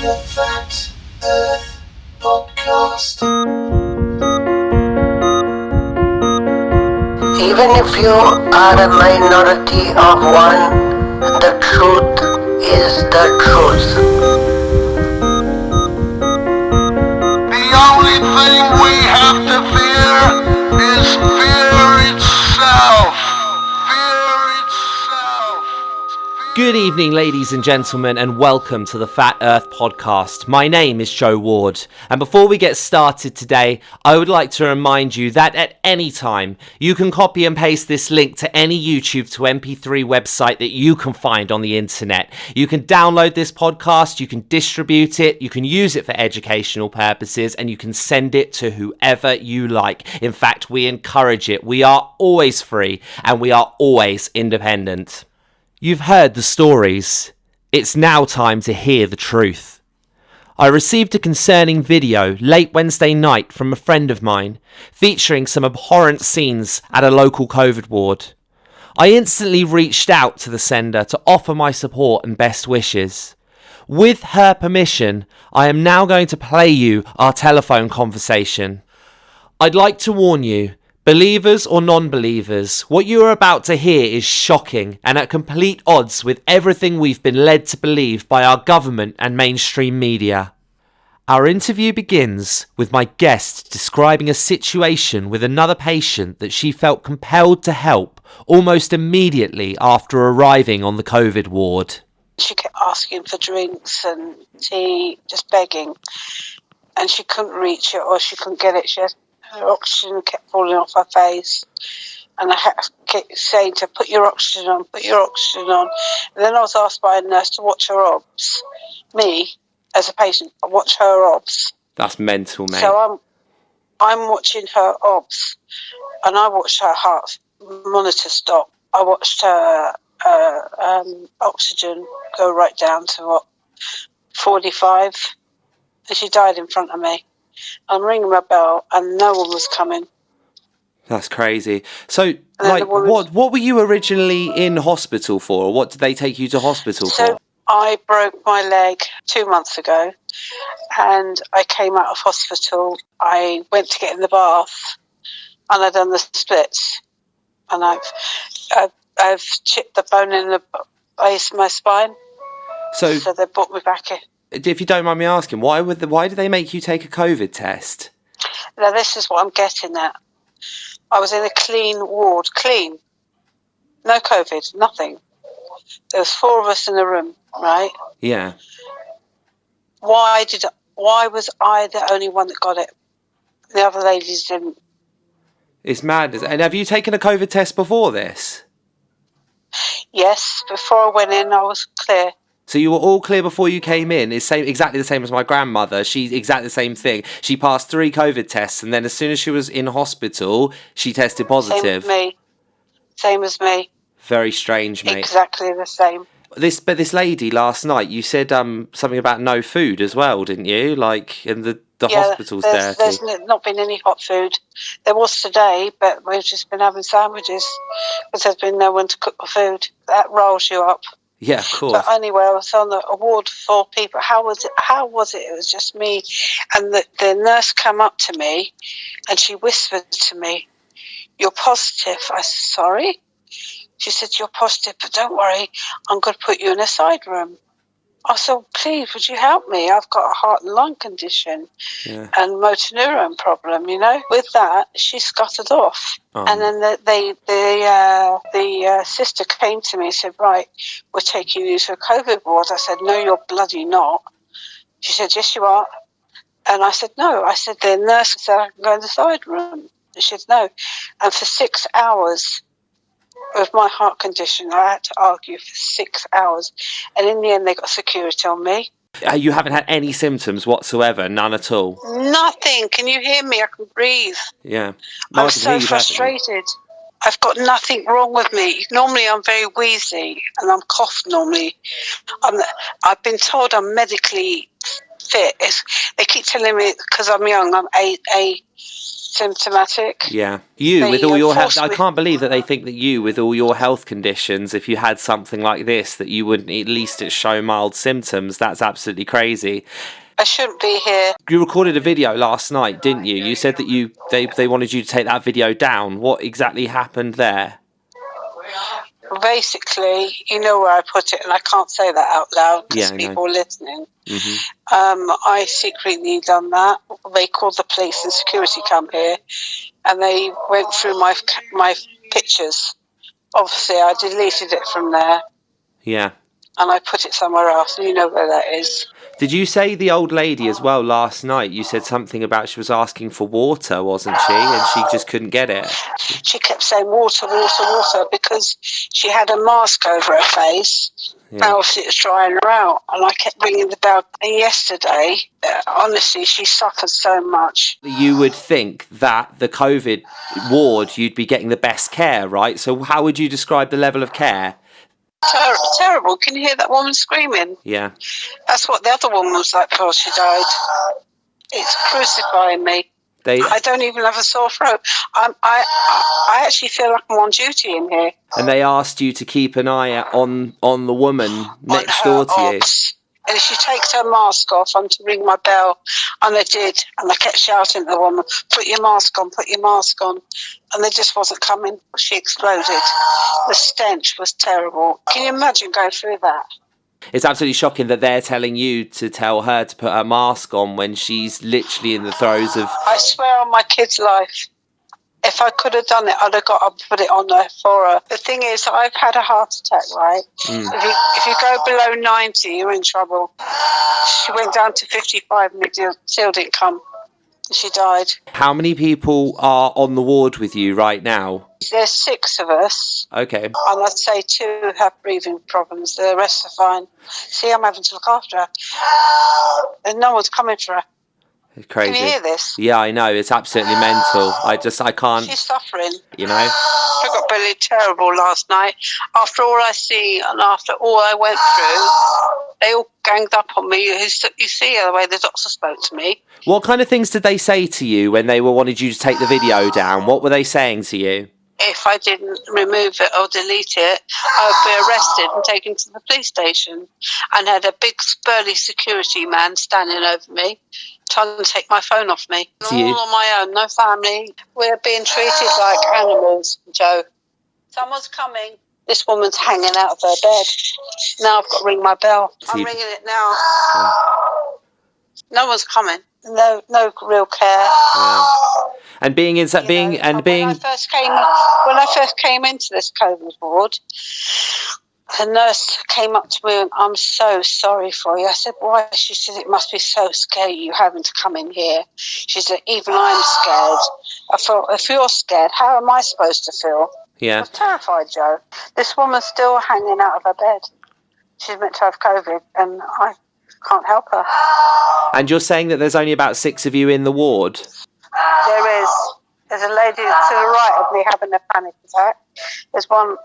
The Fat Earth Podcast. Even if you are a minority of one, the truth is the truth. The only thing we have to fear is fear itself. Fear itself. Good evening, ladies and gentlemen, and welcome to the Fat Earth Podcast. My name is Joe Ward, and before we get started today, I would like to remind you that at any time, you can copy and paste this link to any YouTube to MP3 website that you can find on the internet. You can download this podcast, you can distribute it, you can use it for educational purposes, and you can send it to whoever you like. In fact, we encourage it. We are always free, and we are always independent. You've heard the stories. It's now time to hear the truth. I received a concerning video late Wednesday night from a friend of mine featuring some abhorrent scenes at a local COVID ward. I instantly reached out to the sender to offer my support and best wishes. With her permission, I am now going to play you our telephone conversation. I'd like to warn you, believers or non-believers, what you are about to hear is shocking and at complete odds with everything we've been led to believe by our government and mainstream media. Our interview begins with my guest describing a situation with another patient that she felt compelled to help almost immediately after arriving on the COVID ward. She kept asking for drinks and tea, just begging, and she couldn't reach it or she couldn't get it. Her oxygen kept falling off her face, and I kept saying to her, put your oxygen on, put your oxygen on. And then I was asked by a nurse to watch her obs. Me, as a patient, I watch her obs. That's mental, mate. So I'm watching her obs, and I watched her heart monitor stop. I watched her oxygen go right down to 45, and she died in front of me. I'm ringing my bell and no one was coming. That's crazy. So, like, what were you originally in hospital for? Or what did they take you to hospital for? I broke my leg 2 months ago, and I came out of hospital. I went to get in the bath, and I'd done the splits, and I've chipped the bone in the base of my spine. So they brought me back in. If you don't mind me asking, why did they make you take a COVID test? Now, this is what I'm getting at. I was in a clean ward, clean. No COVID, nothing. There was 4 of us in the room, right? Yeah. Why was I the only one that got it? The other ladies didn't. It's madness. And have you taken a COVID test before this? Yes, before I went in, I was clear. So you were all clear before you came in. It's exactly the same as my grandmother. She's exactly the same thing. She passed 3 COVID tests, and then as soon as she was in hospital, she tested positive. Same as me. Very strange, mate. Exactly the same. But this lady last night, you said something about no food as well, didn't you? Like, and the hospital's dirty. There's not been any hot food. There was today, but we've just been having sandwiches because there's been no one to cook the food. That rolls you up. Yeah, of course. But anyway, I was on the ward for people. How was it? It was just me. And the nurse came up to me and she whispered to me, "You're positive." I said, "Sorry?" She said, "You're positive, but don't worry, I'm going to put you in a side room." I said, "Please, would you help me? I've got a heart and lung condition and motor neuron problem, you know." With that, she scuttered off. And then the sister came to me and said, "Right, we're taking you to a COVID ward." I said, "No, you're bloody not." She said, "Yes, you are." And I said, "No." I said, "The nurse said I can go in the side room." And she said, "No." And for 6 hours, with my heart condition, I had to argue for 6 hours. And in the end, they got security on me. You haven't had any symptoms whatsoever? None at all? Nothing. Can you hear me? I can breathe. Yeah. I'm so frustrated. I've got nothing wrong with me. Normally, I'm very wheezy and I'm coughed normally. I've been told I'm medically fit. They keep telling me because I'm young, I'm symptomatic. Yeah. You, They, with all your health, forced I me- can't believe that they think that you, with all your health conditions, if you had something like this, that you wouldn't at least show mild symptoms. That's absolutely crazy. I shouldn't be here. You recorded a video last night, didn't you? You said that they wanted you to take that video down. What exactly happened there? Basically, you know where I put it, and I can't say that out loud because Yeah, I know. people are listening. Hmm. I secretly done that. They called the police and security come here, and they went through my pictures. Obviously, I deleted it from there, Yeah. and I put it somewhere else. And you know where that is. Did you say the old lady as well last night? You said something about she was asking for water, wasn't she? And she just couldn't get it. She kept saying water, water, water because she had a mask over her face. Yeah. And obviously it was drying her out. And I kept ringing the bell. And yesterday, honestly, she suffered so much. You would think that the COVID ward, you'd be getting the best care, right? So how would you describe the level of care? Terrible. Can you hear that woman screaming? Yeah. That's what the other woman was like before she died. It's crucifying me. I don't even have a sore throat. I actually feel like I'm on duty in here. And they asked you to keep an eye on the woman next door to you. And if she takes her mask off, I'm to ring my bell. And they did. And I kept shouting at the woman, put your mask on, put your mask on. And they just wasn't coming. She exploded. The stench was terrible. Can you imagine going through that? It's absolutely shocking that they're telling you to tell her to put her mask on when she's literally in the throes of... I swear on my kid's life, if I could have done it, I'd have got up and put it on there for her. The thing is, I've had a heart attack, right? If you go below 90, you're in trouble. She went down to 55 and it still didn't come. She died. How many people are on the ward with you right now? There's 6 of us. Okay. And I'd say 2 have breathing problems. The rest are fine. See, I'm having to look after her. And no one's coming for her. It's crazy. Can you hear this? Yeah, I know. It's absolutely mental. I can't, She's suffering. you know? I got really terrible last night. After all I see and after all I went through, they all ganged up on me. You see the way the doctor spoke to me. What kind of things did they say to you when they wanted you to take the video down? What were they saying to you? If I didn't remove it or delete it, I would be arrested and taken to the police station. And had a big burly security man standing over me, trying to take my phone off me. To you? All on my own, no family. We're being treated like animals, Joe. Someone's coming. This woman's hanging out of her bed. Now I've got to ring my bell. I'm ringing it now. Yeah. No one's coming. No real care. Yeah. And being inside, When I first came into this COVID ward, the nurse came up to me and, I'm so sorry for you. I said, why? She said, it must be so scary you having to come in here. She said, even I'm scared. I thought, if you're scared, how am I supposed to feel? I yeah. was terrified, Joe. This woman's still hanging out of her bed. She's meant to have COVID and I can't help her. And you're saying that there's only about 6 of you in the ward? There is. There's a lady to the right of me having a panic attack. There's one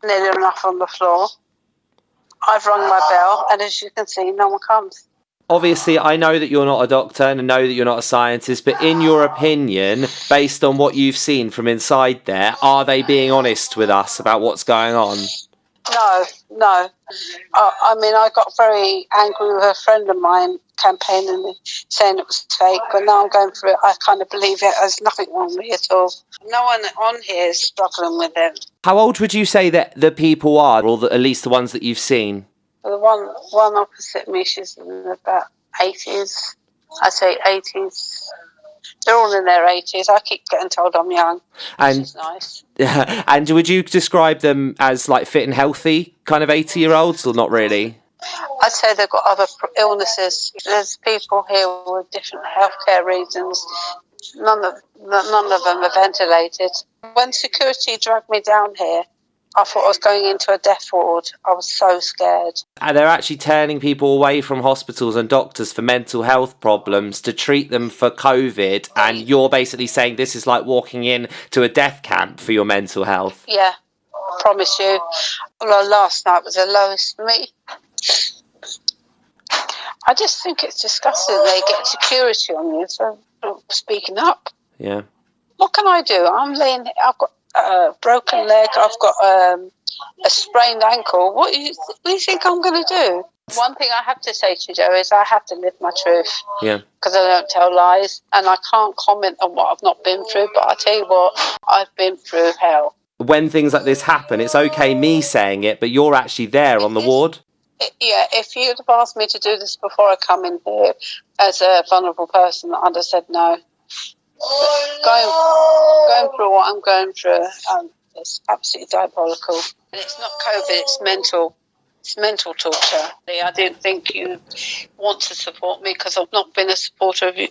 nearly enough on the floor. I've rung my bell, and as you can see, no one comes. Obviously, I know that you're not a doctor and I know that you're not a scientist, but in your opinion, based on what you've seen from inside there, are they being honest with us about what's going on? No. I mean, I got very angry with a friend of mine campaigning, saying it was fake, but now I'm going through it. I kind of believe it. There's nothing wrong with me at all. No one on here is struggling with it. How old would you say that the people are, or at least the ones that you've seen? The one opposite me, she's in about 80s. I say 80s. They're all in their 80s. I keep getting told I'm young, which is nice. And would you describe them as like fit and healthy kind of 80-year-olds, or not really? I'd say they've got other illnesses. There's people here with different healthcare reasons. None of them are ventilated. When security dragged me down here, I thought I was going into a death ward. I was so scared. And they're actually turning people away from hospitals and doctors for mental health problems to treat them for COVID. And you're basically saying this is like walking in to a death camp for your mental health. Yeah, I promise you. Well, last night was the lowest for me. I just think it's disgusting they get security on you for speaking up. Yeah. What can I do? I'm laying. I've got a broken leg. I've got a sprained ankle. What do you think I'm going to do? One thing I have to say to you, Joe, is I have to live my truth. Yeah. Because I don't tell lies, and I can't comment on what I've not been through. But I tell you what, I've been through hell. When things like this happen, it's okay me saying it, but you're actually there on the ward. Yeah, if you'd have asked me to do this before I come in here as a vulnerable person, I'd have said no. But going through what I'm going through, it's absolutely diabolical. And it's not COVID, it's mental. It's mental torture. I didn't think you'd want to support me because I've not been a supporter of you.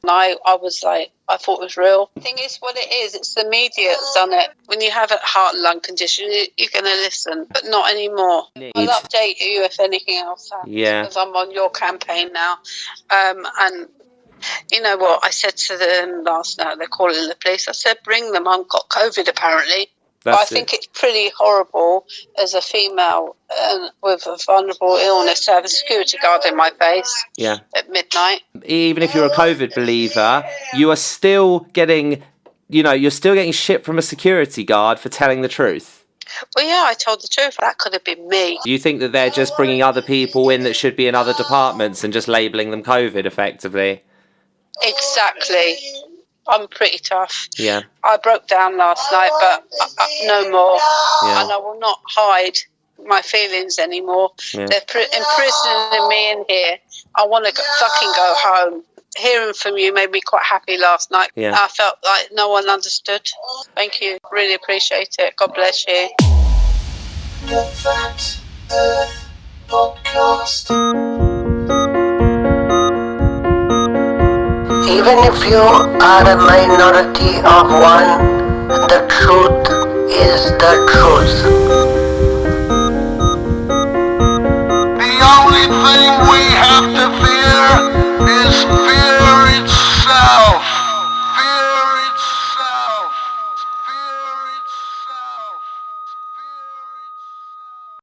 And I was like, I thought it was real. The thing is what it is, it's the media that's done it. When you have a heart and lung condition, you're going to listen, but not anymore. I'll update you if anything else happens. Yeah. Because I'm on your campaign now. And you know what, I said to them last night, they're calling the police. I said, bring them, I've got COVID apparently. But I think it's pretty horrible as a female with a vulnerable illness to have a security guard in my face at midnight. Even if you're a COVID believer, you are still getting, you're still getting shit from a security guard for telling the truth. Well, yeah, I told the truth. That could have been me. You think that they're just bringing other people in that should be in other departments and just labelling them COVID effectively? Exactly. I'm pretty tough. Yeah. I broke down last night, but no more. Yeah. And I will not hide my feelings anymore. Yeah. They're imprisoning me in here. I want to fucking go home. Hearing from you made me quite happy last night. Yeah. I felt like no one understood. Thank you. Really appreciate it. God bless you. The Fat Earth Podcast. Even if you are a minority of one, the truth is the truth. The only thing we